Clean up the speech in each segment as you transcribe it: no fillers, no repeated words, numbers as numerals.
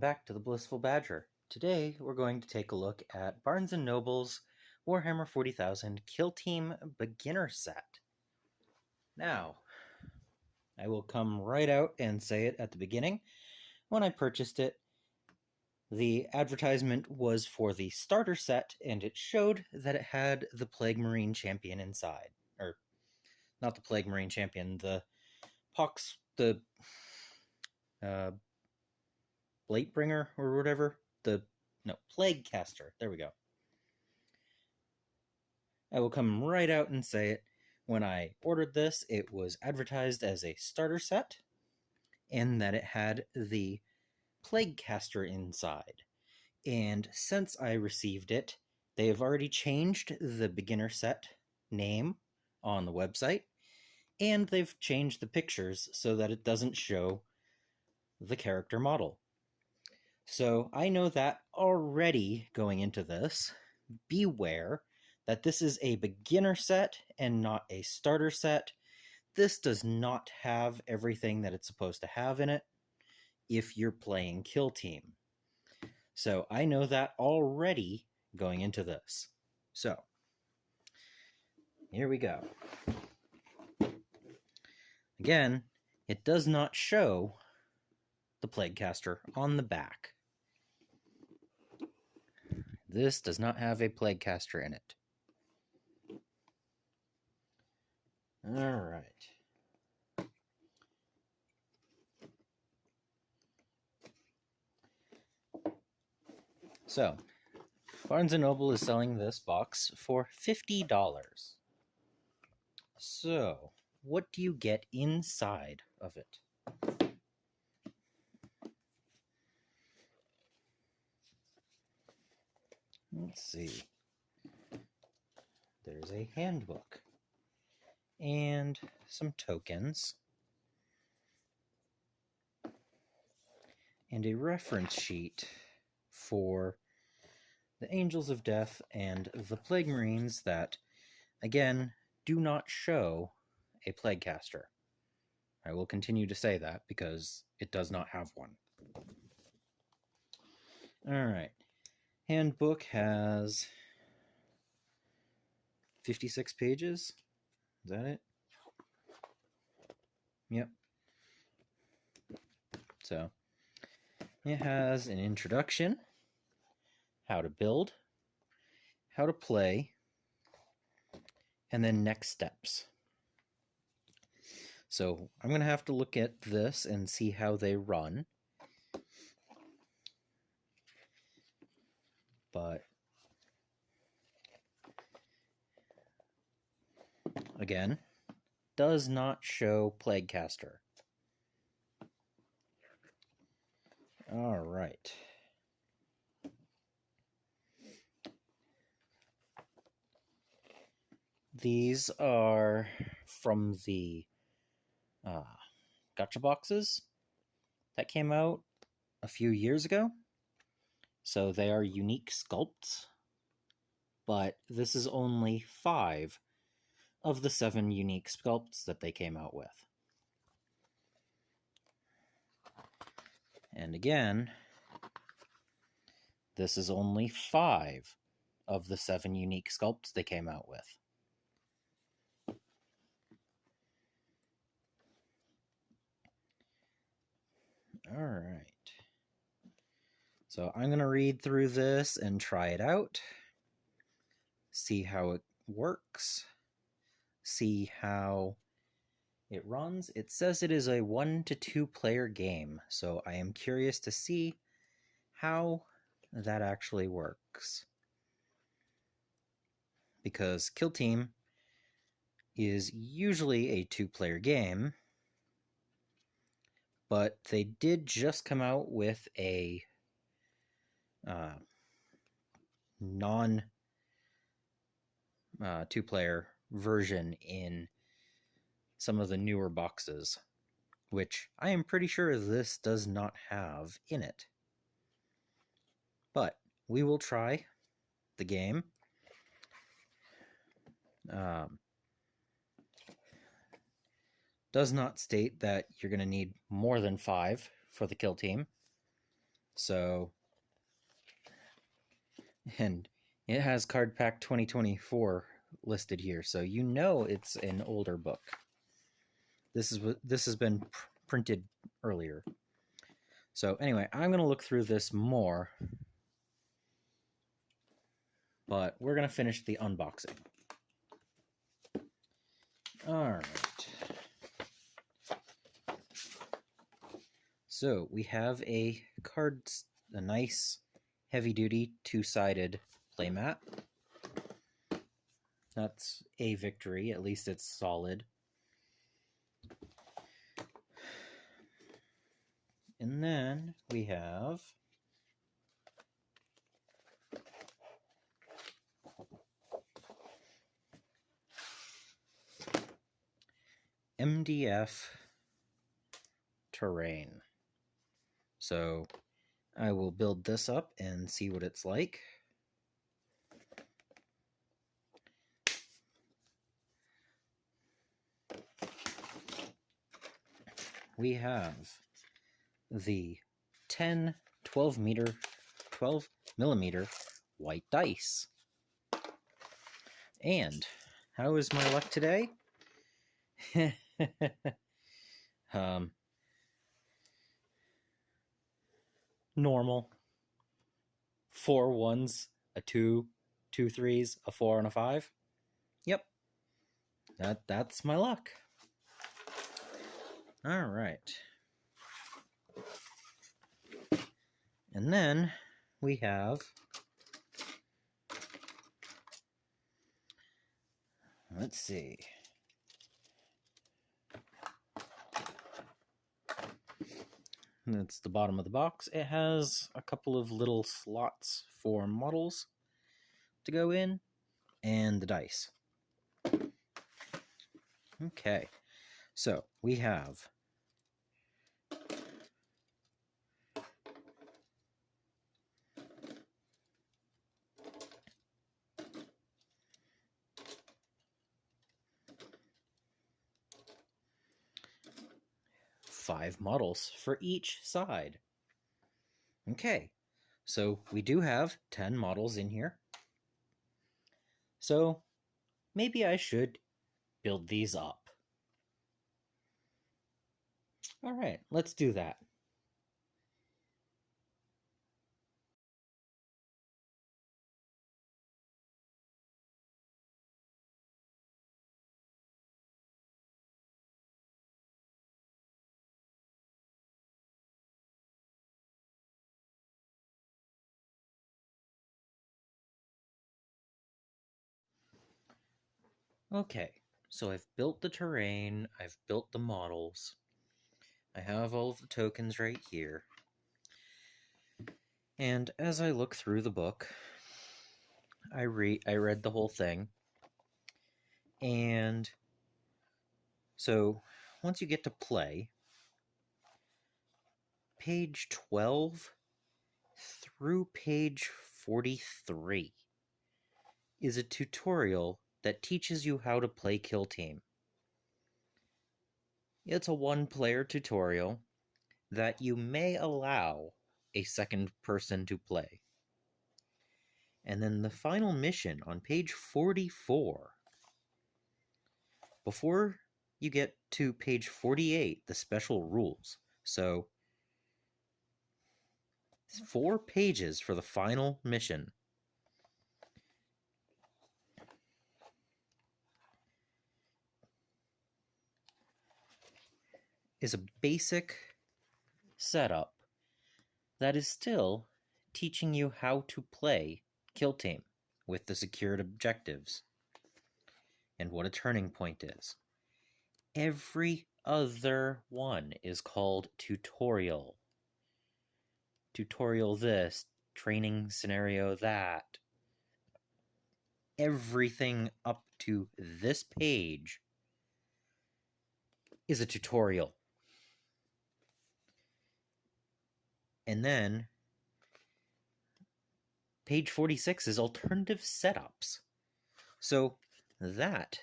Welcome back to the Blissful Badger. Today we're going to take a look at Barnes & Noble's Warhammer 40,000 Kill Team Beginner Set. Now, I will come right out and say it at the beginning. When I purchased it, the advertisement was for the starter set, and it showed that it had the Plague Marine Champion inside. Or, not the Plague Marine Champion, the Pox... the... Blatebringer or whatever. Plague Caster. There we go. I will come right out and say it. When I ordered this, it was advertised as a starter set, and that it had the Plague Caster inside. And since I received it, they have already changed the beginner set name on the website, and they've changed the pictures so that it doesn't show the character model. So I know that already going into this. Beware that this is a beginner set and not a starter set. This does not have everything that it's supposed to have in it if you're playing Kill Team. So I know that already going into this. So here we go. Again, it does not show the Plague Caster on the back. This does not have a Plague Caster in it. Alright. So, Barnes & Noble is selling this box for $50. So, what do you get inside of it? Let's see. There's a handbook and some tokens and a reference sheet for the Angels of Death and the Plague Marines that, again, do not show a Plague Caster. I will continue to say that because it does not have one. Alright. Handbook has 56 pages. Is that it? Yep. So, it has an introduction, how to build, how to play, and then next steps. So, I'm going to have to look at this and see how they run. But again, does not show Plague Caster. All right. These are from the gotcha boxes that came out a few years ago. So they are unique sculpts, but this is only 5 of the 7 unique sculpts that they came out with. And again, this is only 5 of the 7 unique sculpts they came out with. All right. So I'm going to read through this and try it out, see how it works, see how it runs. It says it is a 1 to 2 player game, so I am curious to see how that actually works. Because Kill Team is usually a 2-player game, but they did just come out with a non 2-player version in some of the newer boxes, which I am pretty sure this does not have in it. But we will try the game. Does not state that you're going to need more than 5 for the Kill Team. So, and it has Card Pack 2024 listed here, so you know it's an older book. This has been printed earlier. So anyway, I'm going to look through this more, but we're going to finish the unboxing. All right. So we have a nice heavy-duty two-sided playmat. That's a victory. At least it's solid. And then we have MDF terrain. So I will build this up and see what it's like. We have the 12 millimeter white dice. And how is my luck today? Normal. 4 1s, a 2, 2 3s, a 4, and a 5. Yep. That's my luck. All right. And then we have let's see. That's the bottom of the box. It has a couple of little slots for models to go in and the dice. Okay. So we have five models for each side. Okay, so we do have 10 models in here. So maybe I should build these up. All right, let's do that. Okay, so I've built the terrain, I've built the models, I have all of the tokens right here. And as I look through the book, I read the whole thing. And so once you get to play, page 12 through page 43 is a tutorial that teaches you how to play Kill Team. It's a one-player tutorial that you may allow a second person to play. And then the final mission on page 44. Before you get to page 48, the special rules. So 4 pages for the final mission. Is a basic setup that is still teaching you how to play Kill Team with the secured objectives and what a turning point is. Every other one is called tutorial. Tutorial this, training scenario that. Everything up to this page is a tutorial. And then page 46 is alternative setups. So that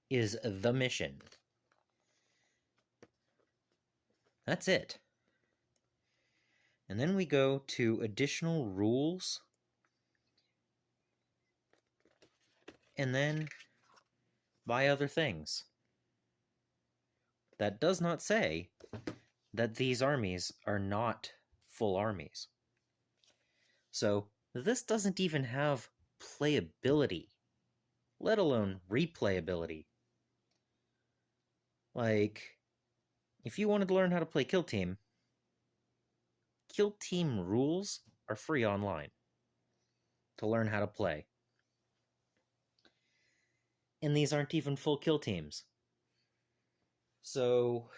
is the mission. That's it. And then we go to additional rules. And then buy other things. That does not say that these armies are not full armies. So this doesn't even have playability, let alone replayability. Like, if you wanted to learn how to play Kill Team rules are free online to learn how to play. And these aren't even full kill teams. So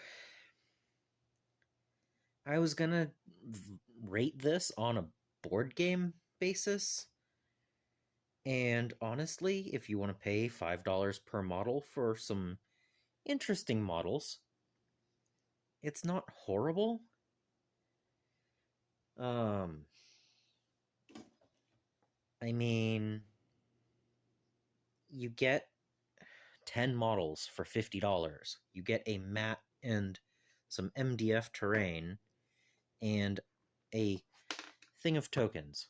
I was gonna rate this on a board game basis. And honestly, if you want to pay $5 per model for some interesting models, it's not horrible. I mean, you get 10 models for $50. You get a mat and some MDF terrain and a thing of tokens.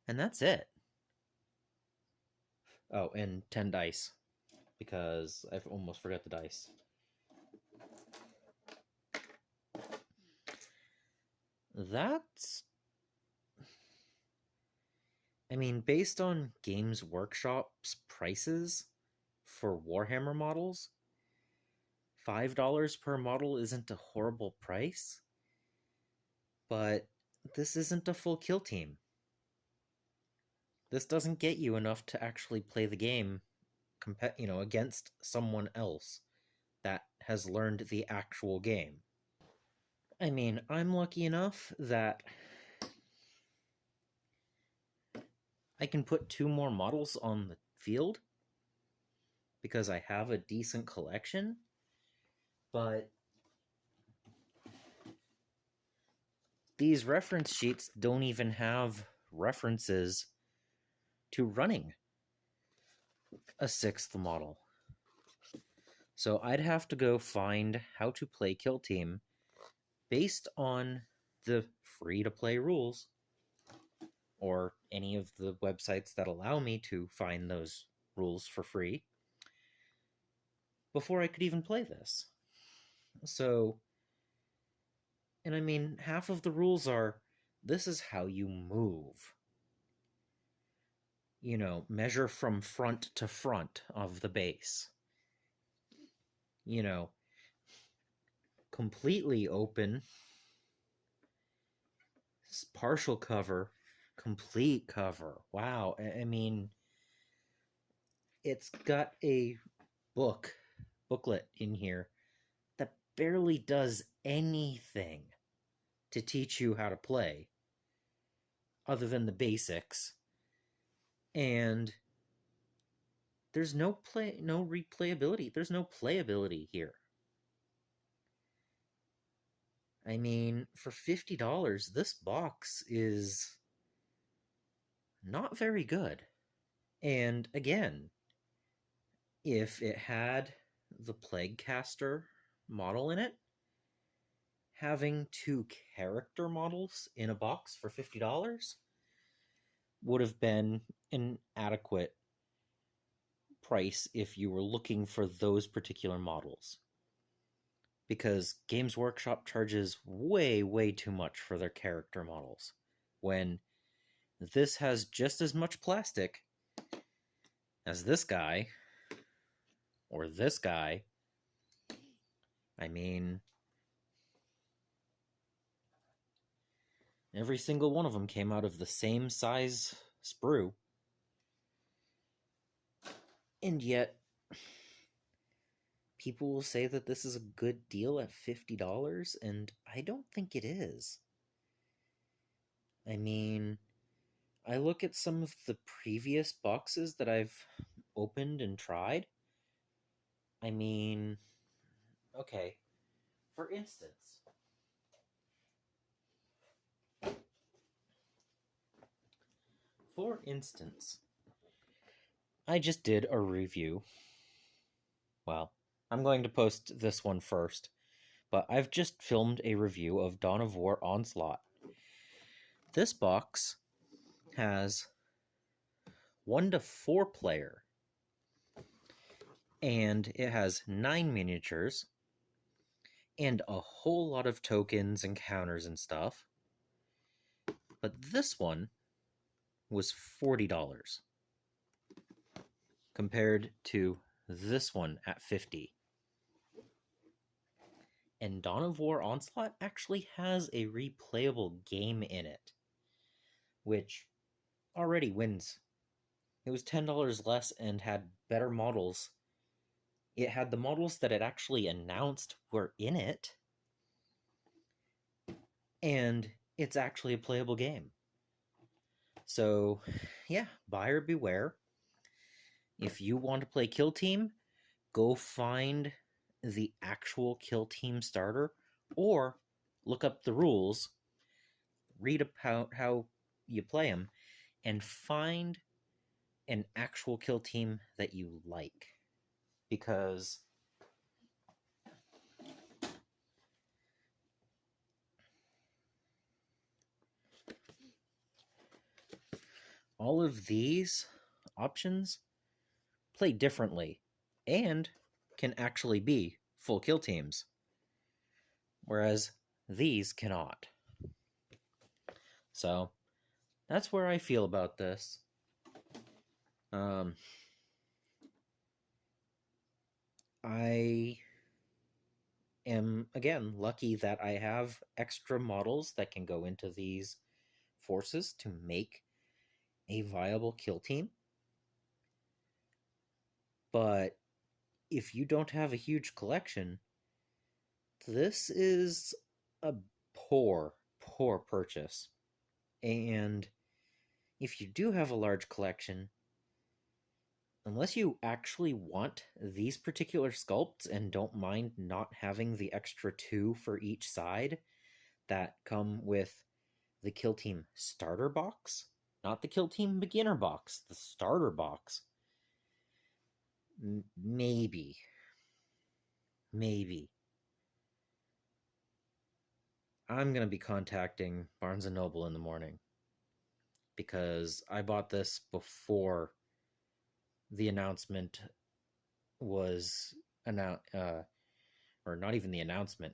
And that's it. Oh, and 10 dice, because I almost forgot the dice. That's... I mean, based on Games Workshop's prices for Warhammer models, $5 per model isn't a horrible price, but this isn't a full kill team. This doesn't get you enough to actually play the game, against someone else that has learned the actual game. I mean, I'm lucky enough that I can put 2 more models on the field because I have a decent collection, but these reference sheets don't even have references to running a 6th model. So I'd have to go find how to play Kill Team based on the free-to-play rules, or any of the websites that allow me to find those rules for free, before I could even play this. So, and I mean, half of the rules are, this is how you move. Measure from front to front of the base. Completely open, partial cover, complete cover. Wow. I mean, it's got a booklet in here that barely does anything to teach you how to play other than the basics. And there's no replayability. There's no playability here. I mean, for $50, this box is not very good. And again, if it had the Plaguecaster model in it, having 2 character models in a box for $50 would have been an adequate price if you were looking for those particular models. Because Games Workshop charges way, way too much for their character models, when this has just as much plastic as this guy, or this guy. I mean, every single one of them came out of the same size sprue. And yet, people will say that this is a good deal at $50, and I don't think it is. I mean, I look at some of the previous boxes that I've opened and tried. I mean, okay, for instance, I just did a review. Well, I'm going to post this one first, but I've just filmed a review of Dawn of War Onslaught. This box has 1 to 4 player, and it has 9 miniatures, and a whole lot of tokens and counters and stuff. But this one was $40 compared to this one at $50. And Dawn of War Onslaught actually has a replayable game in it, which already wins. It was $10 less and had better models. It had the models that it actually announced were in it, and it's actually a playable game. So, yeah, buyer beware. If you want to play Kill Team, go find the actual Kill Team starter, or look up the rules, read about how you play them, and find an actual Kill Team that you like. Because all of these options play differently and can actually be full kill teams, whereas these cannot. So that's where I feel about this. I am, again, lucky that I have extra models that can go into these forces to make a viable kill team. But if you don't have a huge collection, this is a poor purchase. And if you do have a large collection, unless you actually want these particular sculpts and don't mind not having the extra 2 for each side that come with the Kill Team starter box, not the Kill Team beginner box, the starter box, maybe. I'm going to be contacting Barnes & Noble in the morning, because I bought this before the announcement was announced, or not even the announcement,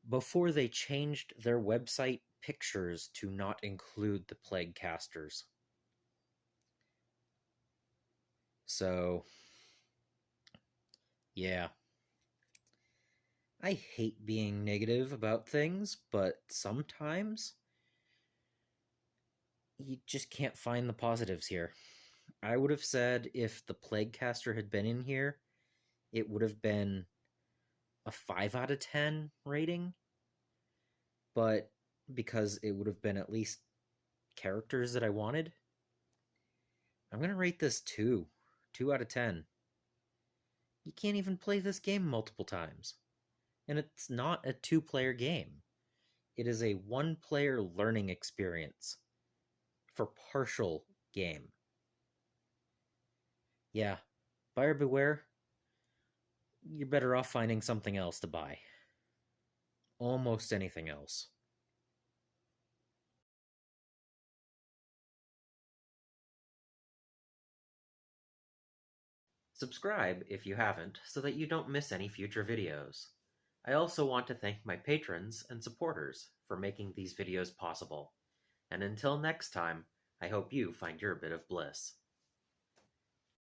before they changed their website pictures to not include the plague casters. So, yeah. I hate being negative about things, but sometimes you just can't find the positives here. I would have said if the plague caster had been in here, it would have been a 5 out of 10 rating, but because it would have been at least characters that I wanted, I'm going to rate this 2 out of 10. You can't even play this game multiple times. And it's not a 2-player game. It is a 1-player learning experience for partial game. Yeah, buyer beware. You're better off finding something else to buy. Almost anything else. Subscribe if you haven't, so that you don't miss any future videos. I also want to thank my patrons and supporters for making these videos possible. And until next time, I hope you find your bit of bliss.